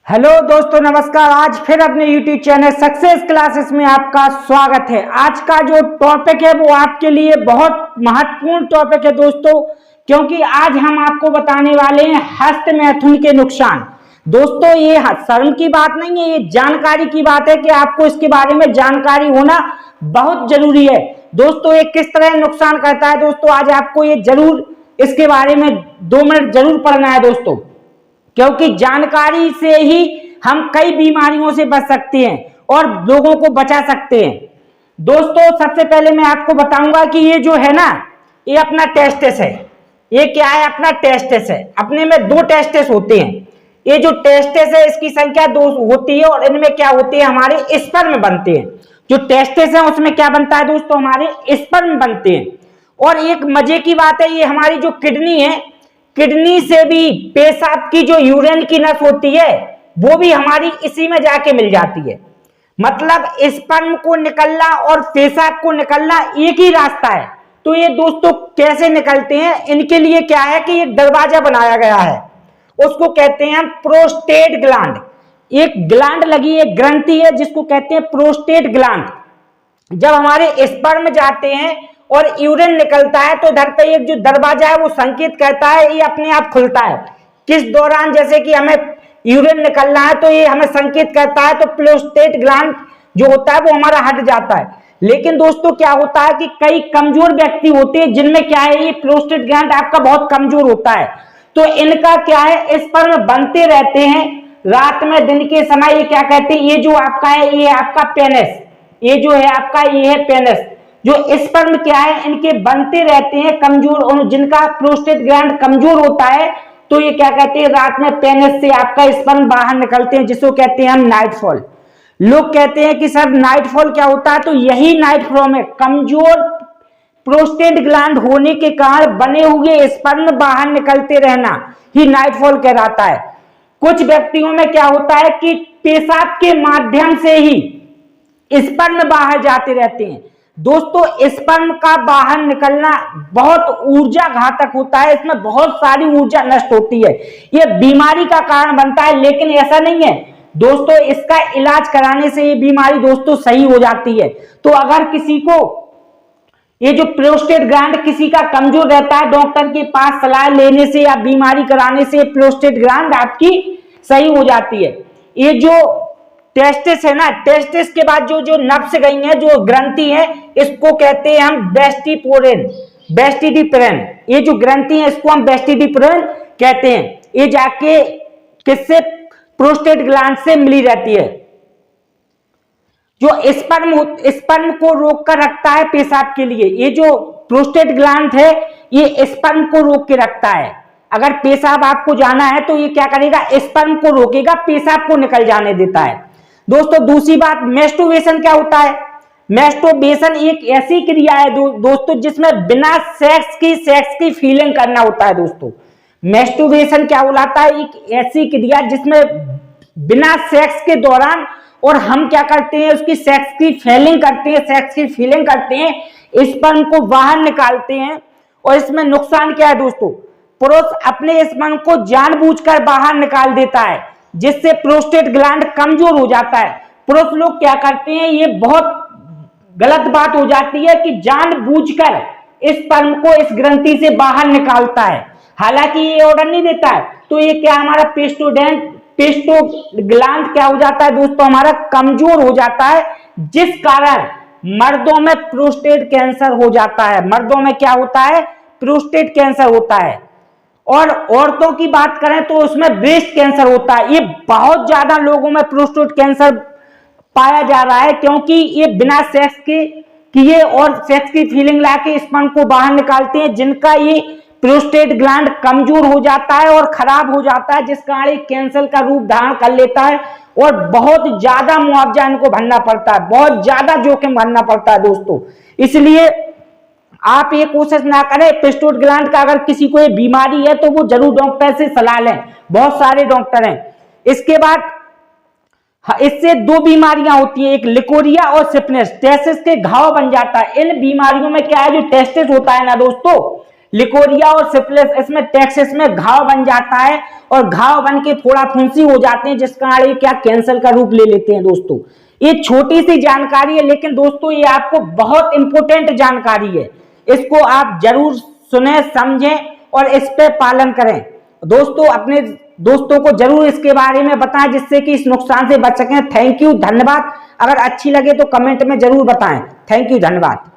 Hello दोस्तों, नमस्कार। आज फिर अपने YouTube चैनल सक्सेस क्लासेस में आपका स्वागत है। आज का जो टॉपिक है वो आपके लिए बहुत महत्वपूर्ण टॉपिक है दोस्तों, क्योंकि आज हम आपको बताने वाले हैं हस्त मैथुन के नुकसान। दोस्तों, ये शर्म की बात नहीं है, ये जानकारी की बात है कि आपको इसके बारे में जानकारी होना बहुत जरूरी है। दोस्तों, ये किस तरह नुकसान करता है दोस्तों, आज आपको ये जरूर इसके बारे में 2 मिनट जरूर पढ़ना है दोस्तों, क्योंकि जानकारी से ही हम कई बीमारियों से बच सकते हैं और लोगों को बचा सकते हैं। दोस्तों, सबसे पहले मैं आपको बताऊंगा कि ये जो है ना, ये अपना टेस्टिस है। ये क्या है? अपना टेस्टिस है। अपने में 2 टेस्टिस होते हैं। ये जो टेस्टिस है इसकी संख्या 2 होती है और इनमें क्या होती है, हमारे स्पर्म बनते हैं। जो टेस्टिस है उसमें क्या बनता है दोस्तों, हमारे स्पर्म बनते हैं। और एक मजे की बात है, ये हमारी जो किडनी है, किडनी से भी पेशाब की जो यूरिन की नस होती है वो भी हमारी इसी में जाके मिल जाती है। मतलब स्पर्म को निकलना और पेशाब को निकलना एक ही रास्ता है। तो ये दोस्तों कैसे निकलते हैं, इनके लिए क्या है कि एक दरवाजा बनाया गया है, उसको कहते हैं प्रोस्टेट ग्लैंड। एक ग्लैंड लगी, एक ग्रंथि है जिसको कहते हैं प्रोस्टेट ग्लैंड। जब हमारे स्पर्म जाते हैं और यूरिन निकलता है तो इधर पे एक जो दरवाजा है वो संकेत करता है, ये अपने आप खुलता है। किस दौरान? जैसे कि हमें यूरिन निकलना है तो ये हमें संकेत करता है, तो प्रोस्टेट ग्लैंड जो होता है वो हमारा हट जाता है। लेकिन दोस्तों क्या होता है कि कई कमजोर व्यक्ति होते हैं जिनमें क्या है, ये प्रोस्टेट ग्लैंड आपका बहुत कमजोर होता है। तो इनका क्या है, स्पर्म बनते रहते हैं रात में, दिन के समय। ये क्या कहते हैं, ये जो आपका है, ये आपका पेनिस, ये जो है आपका, ये है पेनिस। जो स्पर्म क्या है, इनके बनते रहते हैं कमजोर, और जिनका प्रोस्टेट ग्लैंड कमजोर होता है तो ये क्या कहते हैं, रात में पेनिस से आपका स्पर्म बाहर निकलते हैं, जिसको कहते हैं हम नाइटफॉल। लोग कहते हैं कि सर नाइटफॉल क्या होता है, तो यही नाइटफॉल है। कमजोर प्रोस्टेट ग्लैंड होने के कारण बने हुए स्पर्म बाहर निकलते रहना ही नाइटफॉल कहलाता है। कुछ व्यक्तियों में क्या होता है कि पेशाब के माध्यम से ही स्पर्म बाहर जाते रहते हैं। दोस्तों, स्पर्म का बाहर निकलना बहुत ऊर्जा घातक होता है, इसमें बहुत सारी ऊर्जा नष्ट होती है, ये बीमारी का कारण बनता है। लेकिन ऐसा नहीं है दोस्तों, इसका इलाज कराने से ये बीमारी दोस्तों सही हो जाती है। तो अगर किसी को ये जो प्रोस्टेट ग्लैंड किसी का कमजोर रहता है, डॉक्टर के पास सलाह लेने से या बीमारी कराने से प्रोस्टेट ग्लैंड आपकी सही हो जाती है। ये जो टेस्टिस है ना, टेस्टिस के बाद जो जो नब्स गई है, जो ग्रंथि है, इसको कहते हैं हम वेस्टिपोरेन, वेस्टिडिपरेन। ये जो ग्रंथि है इसको हम वेस्टिडिपरेन कहते हैं। ये जाके किससे, प्रोस्टेट ग्लैंड से मिली रहती है। जो स्पर्म को रोक कर रखता है पेशाब के लिए, ये जो प्रोस्टेट ग्लैंड है ये स्पर्म को रोक के रखता है। अगर पेशाब आपको जाना है तो ये क्या करेगा, स्पर्म को रोकेगा, पेशाब को निकल जाने देता है। दोस्तों, दूसरी बात, मैस्टरबेशन क्या होता है? मैस्टरबेशन एक ऐसी क्रिया है दोस्तों जिसमें बिना सेक्स की फीलिंग करना होता है। दोस्तों, मैस्टरबेशन क्या बुलाता है, एक ऐसी क्रिया जिसमें बिना सेक्स के दौरान, और हम क्या करते हैं, उसकी सेक्स की फीलिंग करते हैं, सेक्स की फीलिंग करते हैं, स्पर्म को बाहर निकालते हैं। और इसमें नुकसान क्या है दोस्तों, पुरुष अपने स्पर्म को जानबूझकर बाहर निकाल देता है, जिससे प्रोस्टेट ग्लैंड कमजोर हो जाता है। पुरुष लोग क्या करते हैं, ये बहुत गलत बात हो जाती है कि जानबूझकर स्पर्म को इस ग्रंथि से बाहर निकालता है, हालांकि ये ऑर्डर नहीं देता है। तो ये क्या, हमारा पेस्टो ग्लैंड क्या हो जाता है दोस्तों, हमारा कमजोर हो जाता है, जिस कारण मर्दों में प्रोस्टेट कैंसर हो जाता है। मर्दों में क्या होता है, प्रोस्टेट कैंसर होता है। और औरतों की बात करें तो उसमें ब्रेस्ट कैंसर होता है। ये बहुत ज्यादा लोगों में प्रोस्टेट कैंसर पाया जा रहा है, क्योंकि ये बिना सेक्स के किए और सेक्स की फीलिंग लाके स्पर्म को बाहर निकालते हैं, जिनका ये प्रोस्टेट ग्लैंड कमजोर हो जाता है और खराब हो जाता है, जिस कारण कैंसर का रूप धारण कर लेता है और बहुत ज्यादा मुआवजा इनको भरना पड़ता है, बहुत ज्यादा जोखिम भरना पड़ता है दोस्तों। इसलिए आप ये कोशिश ना करें, प्रोस्टेट ग्लैंड का अगर किसी को ये बीमारी है तो वो जरूर डॉक्टर से सलाह लें, बहुत सारे डॉक्टर हैं। इसके बाद इससे 2 बीमारियां होती हैं, एक लिकोरिया और सिफिलिस। टेस्टिस के घाव बन जाता है। इन बीमारियों में क्या है, जो टेस्टिस होता है ना दोस्तों, लिकोरिया और सिफिलिस, इसमें टैक्सेस में घाव बन जाता है और घाव बन के फोड़ा फुंसी हो जाते हैं, जिस कारण ये क्या कैंसर का रूप ले लेते हैं। दोस्तों ये छोटी सी जानकारी है, लेकिन दोस्तों ये आपको बहुत इंपॉर्टेंट जानकारी है, इसको आप जरूर सुने, समझें और इस पे पालन करें। दोस्तों अपने दोस्तों को जरूर इसके बारे में बताएं, जिससे कि इस नुकसान से बच सकें। थैंक यू, धन्यवाद। अगर अच्छी लगे तो कमेंट में जरूर बताएं। थैंक यू, धन्यवाद।